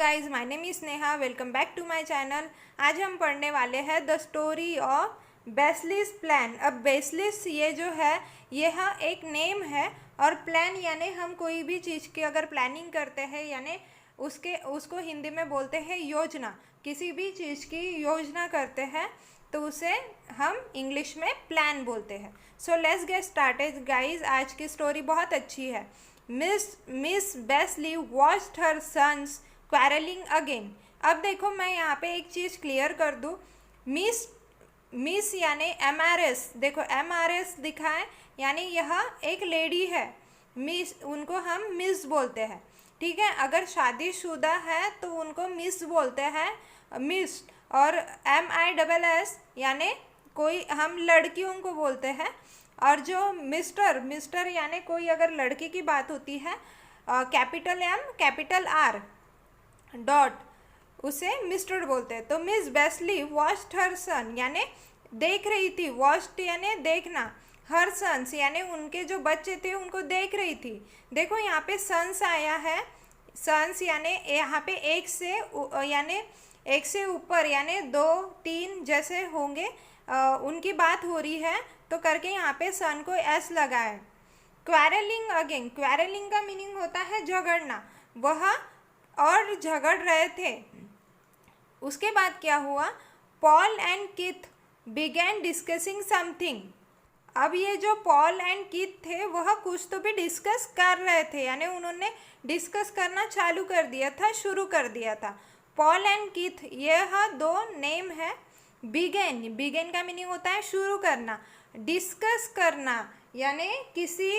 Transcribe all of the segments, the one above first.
Guys, my name is Sneha. Welcome back to my channel. आज हम पढ़ने वाले हैं the story of Basil's plan. अब बेस्लिस ये जो है यह एक नेम है, और प्लान यानी हम कोई भी चीज़ की अगर प्लानिंग करते हैं यानी उसको हिंदी में बोलते हैं योजना। किसी भी चीज़ की योजना करते हैं तो उसे हम इंग्लिश में प्लान बोलते हैं। So let's get started guys. आज की स्टोरी बहुत अच्छी है। मिस बेस्ली वॉच्ड हर सन्स क्वारलिंग अगेन। अब देखो, मैं यहाँ पे एक चीज़ क्लियर कर दूँ। मिस यानी MRS, देखो MRS दिखा है यानी यह एक लेडी है। मिस, उनको हम मिस बोलते हैं, ठीक है। अगर शादीशुदा है तो उनको मिस बोलते हैं, मिस। और MISS यानी कोई हम लड़कियों को बोलते हैं। और जो मिस्टर यानी कोई अगर लड़की की बात होती है, capital M capital R dot, उसे मिस्टर बोलते हैं। तो मिस बेस्ली वॉच्ड हर सन यानी देख रही थी, वॉच्ड यानी देखना, हर सन्स यानी उनके जो बच्चे थे उनको देख रही थी। देखो यहाँ पे सन्स आया है, सन्स यानी यहाँ पे एक से ऊपर यानी 2 3 जैसे होंगे, उनकी बात हो रही है तो करके यहाँ पे सन को S लगा है। क्वारलिंग अगेन, क्वारलिंग का मीनिंग होता है झगड़ना। वह और झगड़ रहे थे। उसके बाद क्या हुआ, Paul and Keith began discussing something. अब ये जो पॉल एंड कीथ थे वह कुछ तो भी डिस्कस कर रहे थे, यानी उन्होंने डिस्कस करना चालू कर दिया था, शुरू कर दिया था। पॉल एंड कीथ यह 2 नेम है। बिगेन का मीनिंग होता है शुरू करना, डिस्कस करना यानी किसी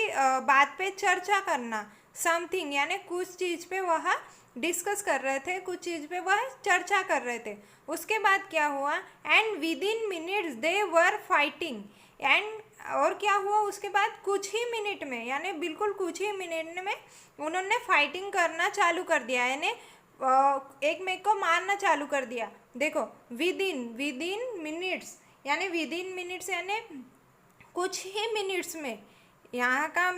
बात पे चर्चा करना, समथिंग यानी कुछ चीज़ पे वह डिस्कस कर रहे थे, कुछ चीज़ पे वह चर्चा कर रहे थे। उसके बाद क्या हुआ, and with in minutes they were fighting. And और क्या हुआ उसके बाद, कुछ ही मिनट में यानी बिल्कुल कुछ ही मिनट में उन्होंने फाइटिंग करना चालू कर दिया, यानी एक मेक को मारना चालू कर दिया। देखो विद इन मिनट्स यानी यानी कुछ ही मिनट्स में। यहाँ का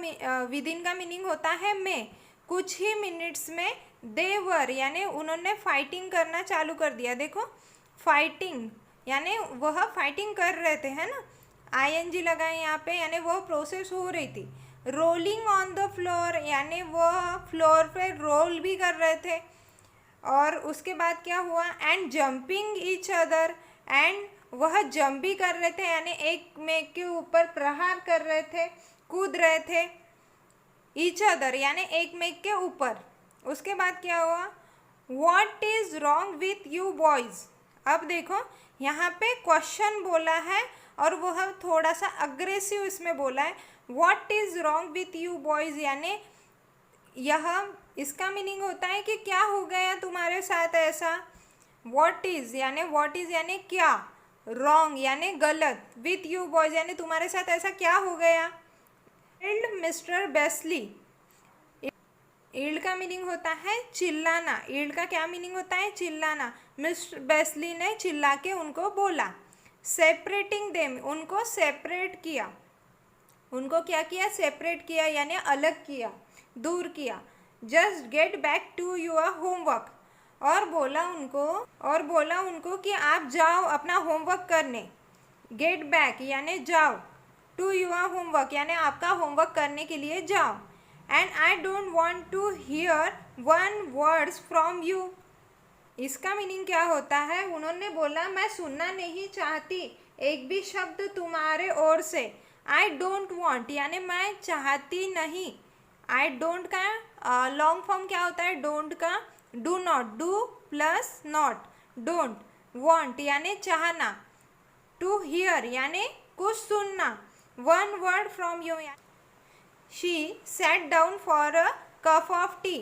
विद इन का मीनिंग होता है में, कुछ ही मिनट्स में। देवर यानी उन्होंने फाइटिंग करना चालू कर दिया। देखो फाइटिंग यानी वह फाइटिंग कर रहे थे, है ना। ING लगाए यहाँ पे यानी वह प्रोसेस हो रही थी। रोलिंग ऑन द फ्लोर यानी वह फ्लोर पे रोल भी कर रहे थे। और उसके बाद क्या हुआ, and jumping each other, and वह जंप भी कर रहे थे यानी एक में के ऊपर प्रहार कर रहे थे, कूद रहे थे। ईच अदर यानी एक मेक के ऊपर। उसके बाद क्या हुआ, what is wrong with you boys. अब देखो यहाँ पे क्वेश्चन बोला है और वह थोड़ा सा अग्रेसिव इसमें बोला है। What is wrong with you boys यानी यह, इसका मीनिंग होता है कि क्या हो गया तुम्हारे साथ ऐसा। व्हाट इज यानी क्या, रॉन्ग यानी गलत, विथ यू बॉयज यानी तुम्हारे साथ ऐसा क्या हो गया। इल्ड मिस्टर बेस्ली, ईल्ड का मीनिंग होता है चिल्लाना। ईल्ड का क्या मीनिंग होता है, चिल्लाना। मिस्टर बेस्ली ने चिल्ला के उनको बोला। सेपरेटिंग देम, उनको सेपरेट किया। उनको क्या किया, सेपरेट किया यानी अलग किया, दूर किया। Just get back to your homework, और बोला उनको कि आप जाओ अपना होमवर्क करने। गेट बैक यानी जाओ, टू योर होमवर्क यानी आपका होमवर्क करने के लिए जाओ। And I don't want to hear one words from you. इसका मीनिंग क्या होता है, उन्होंने बोला मैं सुनना नहीं चाहती एक भी शब्द तुम्हारे ओर से। आई डोंट वॉन्ट यानी मैं चाहती नहीं। आई डोंट का लॉन्ग फॉर्म क्या होता है, डोंट का do not, do plus not, don't. Want यानी चाहना, टू हियर यानी कुछ सुनना, one word from you. She sat down for a cup of T,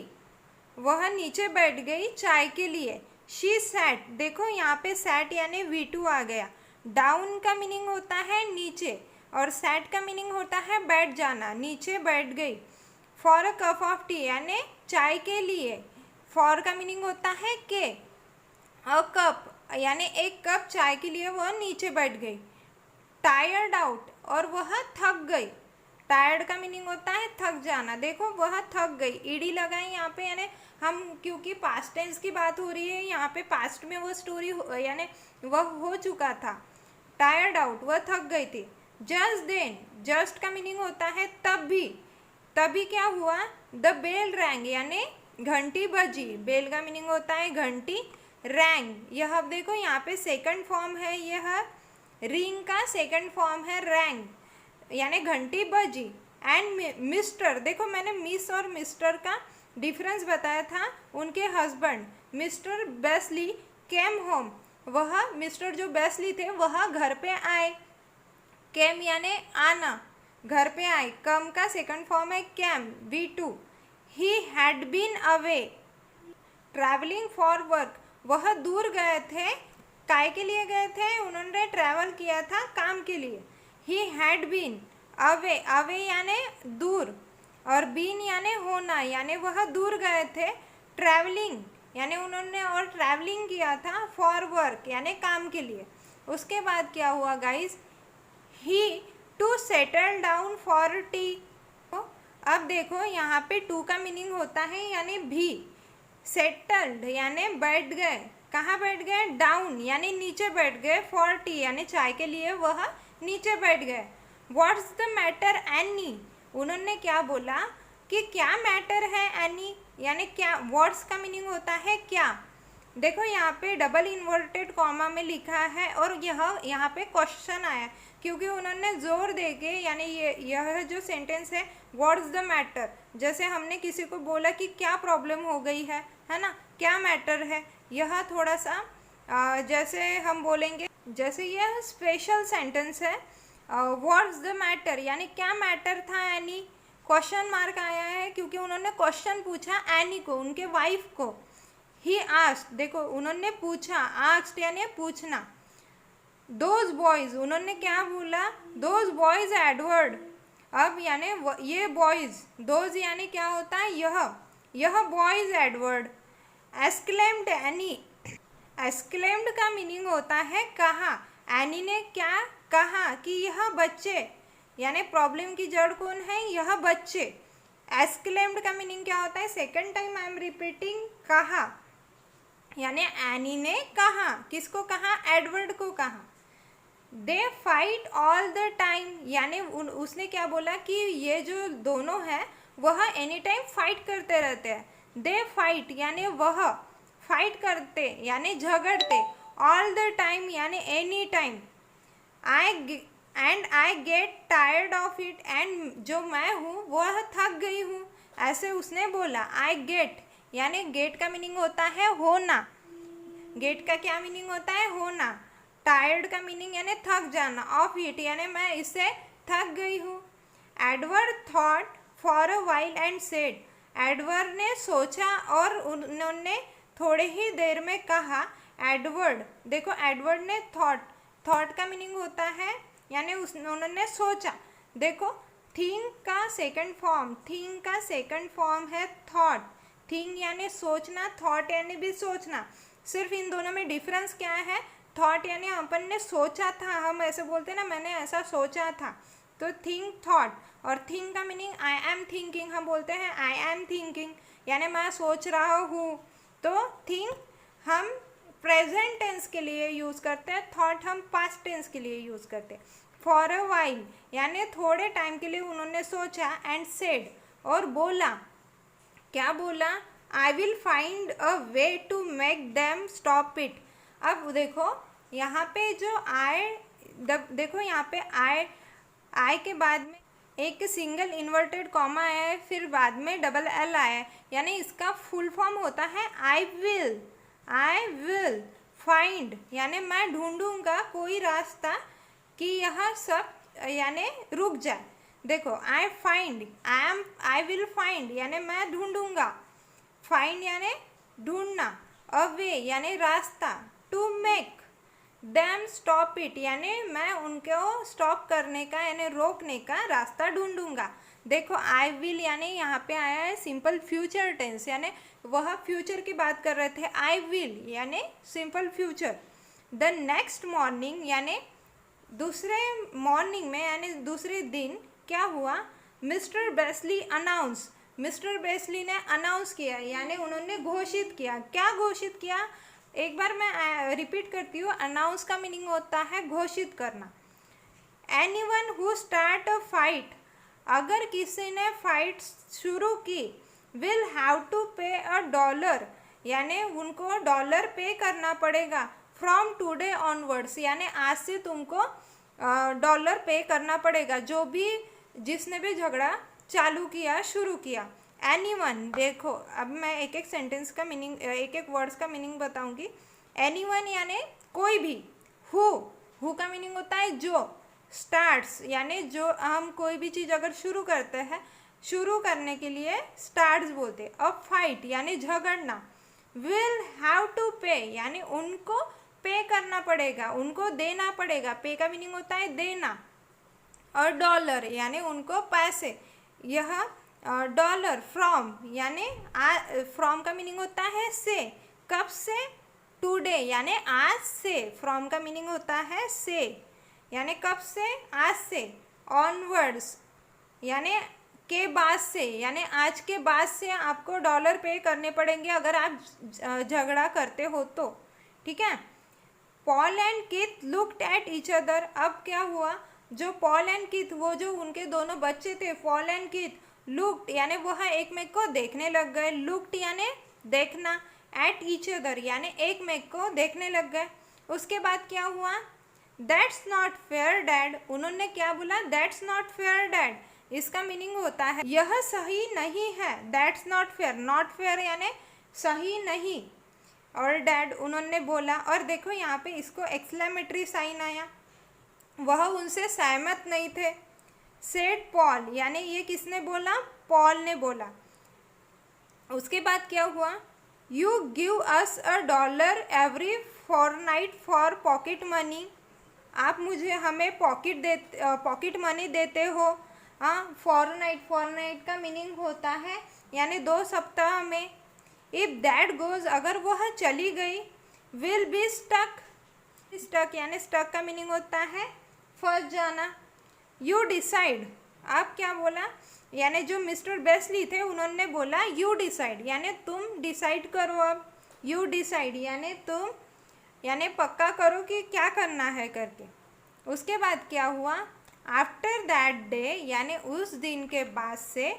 वह नीचे बैठ गई चाय के लिए। शी सैट, देखो यहाँ पे सैट यानी V2 आ गया। डाउन का मीनिंग होता है नीचे, और सैट का मीनिंग होता है बैठ जाना, नीचे बैठ गई। For a cup of T यानी चाय के लिए। फॉर का मीनिंग होता है के। अ कप यानी एक कप चाय के लिए वह नीचे बैठ गई। टायर्ड आउट, और वह थक गई। टायर्ड का मीनिंग होता है थक जाना। देखो वह थक गई, ईडी लगाई यहाँ पे, यानी हम क्योंकि पास्ट टेंस की बात हो रही है यहाँ पे, पास्ट में वो स्टोरी यानी वह हो चुका था। टायर्ड आउट, वह थक गई थी। जस्ट देन, जस्ट का मीनिंग होता है तभी। तभी क्या हुआ, द बेल रैंग यानी घंटी बजी। बेल का मीनिंग होता है घंटी, रैंग यह अब देखो यहाँ पे सेकंड फॉर्म है, यह रिंग का सेकंड फॉर्म है रैंग यानी घंटी बजी। एंड मिस्टर, देखो मैंने मिस और मिस्टर का डिफरेंस बताया था। उनके husband mister Beasley came home, वह मिस्टर जो बेस्ली थे वह घर पे आए। केम यानी आना, घर पे आए। कम का सेकंड फॉर्म है came, V2। He had been away travelling for work, वह दूर गए थे। काय के लिए गए थे, उन्होंने ट्रैवल किया था काम के लिए। He had been away, away यानी दूर, और बीन यानी होना, यानी वह दूर गए थे। ट्रैवलिंग यानी उन्होंने और ट्रैवलिंग किया था, फॉर वर्क यानी काम के लिए। उसके बाद क्या हुआ guys, he too settle down for tea. अब देखो यहाँ पे टू का मीनिंग होता है यानी भी। सेटल्ड यानी बैठ गए, कहाँ बैठ गए, डाउन यानी नीचे बैठ गए। फॉर टी यानी चाय के लिए वह नीचे बैठ गए। व्हाट्स द मैटर एनी, उन्होंने क्या बोला कि क्या मैटर है एनी, यानी क्या। व्हाट्स का मीनिंग होता है क्या। देखो यहाँ पे डबल इन्वर्टेड कॉमा में लिखा है और यह यहाँ पे क्वेश्चन आया क्योंकि उन्होंने जोर दे के, यानी यह जो सेंटेंस है व्हाट्स द मैटर, जैसे हमने किसी को बोला कि क्या प्रॉब्लम हो गई है ना, क्या मैटर है। यह थोड़ा सा जैसे हम बोलेंगे, जैसे यह स्पेशल सेंटेंस है। व्हाट्स द मैटर यानी क्या मैटर था एनी। क्वेश्चन मार्क आया है क्योंकि उन्होंने क्वेश्चन पूछा एनी को, उनके वाइफ को। ही आस्क्ड, देखो उन्होंने पूछा, आस्क्ड यानी पूछना। दोज बॉयज, उन्होंने क्या बोला, दोज बॉयज एडवर्ड। अब यानी ये बॉयज, दोज यानी क्या होता है, यह बॉयज एडवर्ड। एस्क्लेम्ड एनी, एस्क्लेम्ड का मीनिंग होता है कहा। एनी ने क्या कहा कि यह बच्चे, यानी प्रॉब्लम की जड़ कौन है, यह बच्चे। एस्क्लेम्ड का मीनिंग क्या होता है, second time I am repeating, कहा, यानी एनी ने कहा। किसको कहा, एडवर्ड को कहा। They fight all the time, यानी उसने क्या बोला कि ये जो दोनों हैं वह एनी टाइम फाइट करते रहते हैं। दे फाइट यानी वह फाइट करते यानी झगड़ते। ऑल द टाइम यानी any time. I get tired of it, and जो मैं हूँ वह थक गई हूँ, ऐसे उसने बोला। आई गेट यानी गेट का मीनिंग होता है होना। गेट का क्या मीनिंग होता है, होना। टायर्ड का मीनिंग यानी थक जाना। ऑफ इट यानी मैं इससे थक गई हूँ। Edward thought for a while and said, Edward ने सोचा और उन्होंने थोड़े ही देर में कहा। एडवर्ड, देखो एडवर्ड ने थॉट, थॉट का मीनिंग होता है यानी उन्होंने सोचा। देखो थिंक का सेकंड फॉर्म, थिंक का सेकंड फॉर्म है थॉट। थिंक यानी सोचना, थॉट यानी भी सोचना। सिर्फ इन दोनों में डिफरेंस क्या है, थॉट यानी अपन ने सोचा था, हम ऐसे बोलते हैं ना, मैंने ऐसा सोचा था, तो थिंक थॉट। और थिंक का मीनिंग आई एम थिंकिंग, हम बोलते हैं आई एम थिंकिंग यानी मैं सोच रहा हूँ। तो थिंक हम प्रेजेंट टेंस के लिए यूज़ करते हैं, थॉट हम पास्ट टेंस के लिए यूज़ करते हैं। फॉर अ वाइल यानी थोड़े टाइम के लिए उन्होंने सोचा। एंड सेड और बोला, क्या बोला, I will find a way to make them stop it. अब देखो यहाँ पे जो देखो यहाँ पे आई के बाद में एक सिंगल इन्वर्टेड कॉमा आया है, फिर बाद में डबल एल आया है, यानी इसका फुल फॉर्म होता है आई विल फाइंड, यानी मैं ढूंढूंगा कोई रास्ता कि यह सब यानी रुक जाए। देखो आई विल फाइंड यानी मैं ढूंढूंगा। फाइंड यानी ढूंढना। अ वे यानी रास्ता। To make them stop it यानी मैं उनको स्टॉप करने का यानी रोकने का रास्ता ढूंढूंगा। देखो आई विल यानी यहाँ पे आया है सिंपल फ्यूचर टेंस, यानी वह फ्यूचर की बात कर रहे थे। आई विल यानी simple future. The next morning यानी दूसरे मॉर्निंग में यानी दूसरे दिन क्या हुआ, mister Beasley announce, mister Beasley ने अनाउंस किया यानी उन्होंने घोषित किया। क्या घोषित किया? एक बार मैं रिपीट करती हूँ। अनाउंस का मीनिंग होता है घोषित करना। Anyone who start a fight, अगर किसी ने फाइट शुरू की, विल हैव टू पे अ डॉलर, यानी उनको डॉलर पे करना पड़ेगा। फ्रॉम टुडे ऑनवर्ड्स, यानी आज से तुमको डॉलर पे करना पड़ेगा। जो भी जिसने भी झगड़ा चालू किया, शुरू किया। एनीवन, देखो अब मैं एक एक सेंटेंस का मीनिंग, एक एक वर्ड्स का मीनिंग बताऊंगी। एनीवन यानी कोई भी। हु का मीनिंग होता है जो। स्टार्ट्स यानी जो हम कोई भी चीज़ अगर शुरू करते हैं, शुरू करने के लिए स्टार्ट्स बोलते हैं। अब फाइट यानी झगड़ना। विल हैव टू पे यानी उनको पे करना पड़ेगा, उनको देना पड़ेगा। पे का मीनिंग होता है देना। और डॉलर यानी उनको पैसे। यह डॉलर। फ्रॉम यानी फ्रॉम का मीनिंग होता है से। कब से? टुडे यानी आज से। फ्रॉम का मीनिंग होता है से, यानी कब से? आज से। ऑनवर्ड्स यानी के बाद से, यानी आज के बाद से आपको डॉलर पे करने पड़ेंगे अगर आप झगड़ा करते हो तो। ठीक है। Paul and Keith looked at each other, अब क्या हुआ? जो पॉल एंड कीथ, वो जो उनके दोनों बच्चे थे, पॉल एंड कीथ, लुक्ड यानी वह एक मेक को देखने लग गए। लुक्ड यानी देखना। एट ईच अदर यानी एक मेक को देखने लग गए। उसके बाद क्या हुआ? दैट्स नॉट फेयर डैड, उन्होंने क्या बोला? That's not fair dad. इसका मीनिंग होता है यह सही नहीं है। That's not fair, not fair यानी सही नहीं। और डैड उन्होंने बोला, और देखो यहाँ पे इसको एक्सक्लेमेटरी साइन आया, वह उनसे सहमत नहीं थे। सेड पॉल यानी ये किसने बोला? पॉल ने बोला। उसके बाद क्या हुआ? You give us a dollar every fortnight for pocket money, आप मुझे हमें पॉकेट मनी देते हो। हाँ, फॉरनाइट, फॉरनाइट का मीनिंग होता है यानी 2 सप्ताह में। इफ दैट गोज, अगर वह चली गई। विल बी स्टक, स्टक यानी स्टक का मीनिंग होता है फंस जाना। यू डिसाइड, आप क्या बोला? यानी जो मिस्टर बेस्ली थे उन्होंने बोला यू डिसाइड यानी तुम डिसाइड करो। अब यू डिसाइड यानी तुम, यानी पक्का करो कि क्या करना है करके। उसके बाद क्या हुआ? आफ्टर दैट डे यानी उस दिन के बाद से,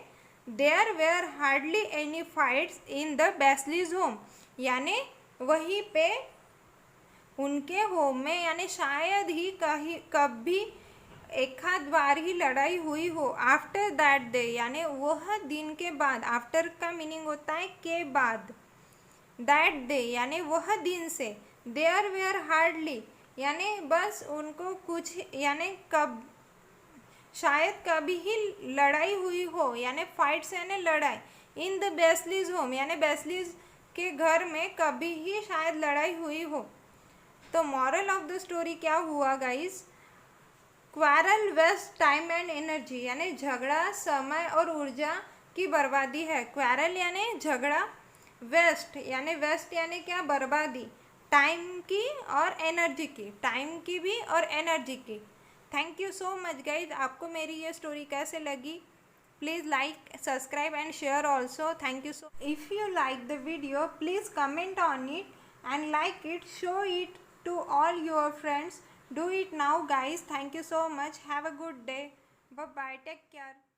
there were hardly any fights in the Beasleys' home, यानी वहीं पे उनके होम में, यानी शायद ही कहीं कभी एक आध बार ही लड़ाई हुई हो। आफ्टर दैट डे यानी वह दिन के बाद। आफ्टर का मीनिंग होता है के बाद। दैट डे यानी वह दिन से। देयर वेयर हार्डली यानी बस उनको कुछ, यानी कब, शायद कभी ही लड़ाई हुई हो, यानी फाइट्स यानी लड़ाई। इन द बेस्लीज होम यानी बेस्लीज के घर में कभी ही शायद लड़ाई हुई हो। तो मॉरल ऑफ द स्टोरी क्या हुआ guys? Quarrel waste time and energy यानी झगड़ा समय और ऊर्जा की बर्बादी है। क्वारल यानी झगड़ा, वेस्ट यानी क्या? बर्बादी। टाइम की और एनर्जी की, टाइम की भी और एनर्जी की। Thank you so much guys. आपको मेरी ये स्टोरी कैसे लगी? Please like, subscribe and share also. Thank you so. If you like the video please comment on it and like it, show it to all your friends. Do it now guys. Thank you so much. Have a good day. Bye bye. Take care.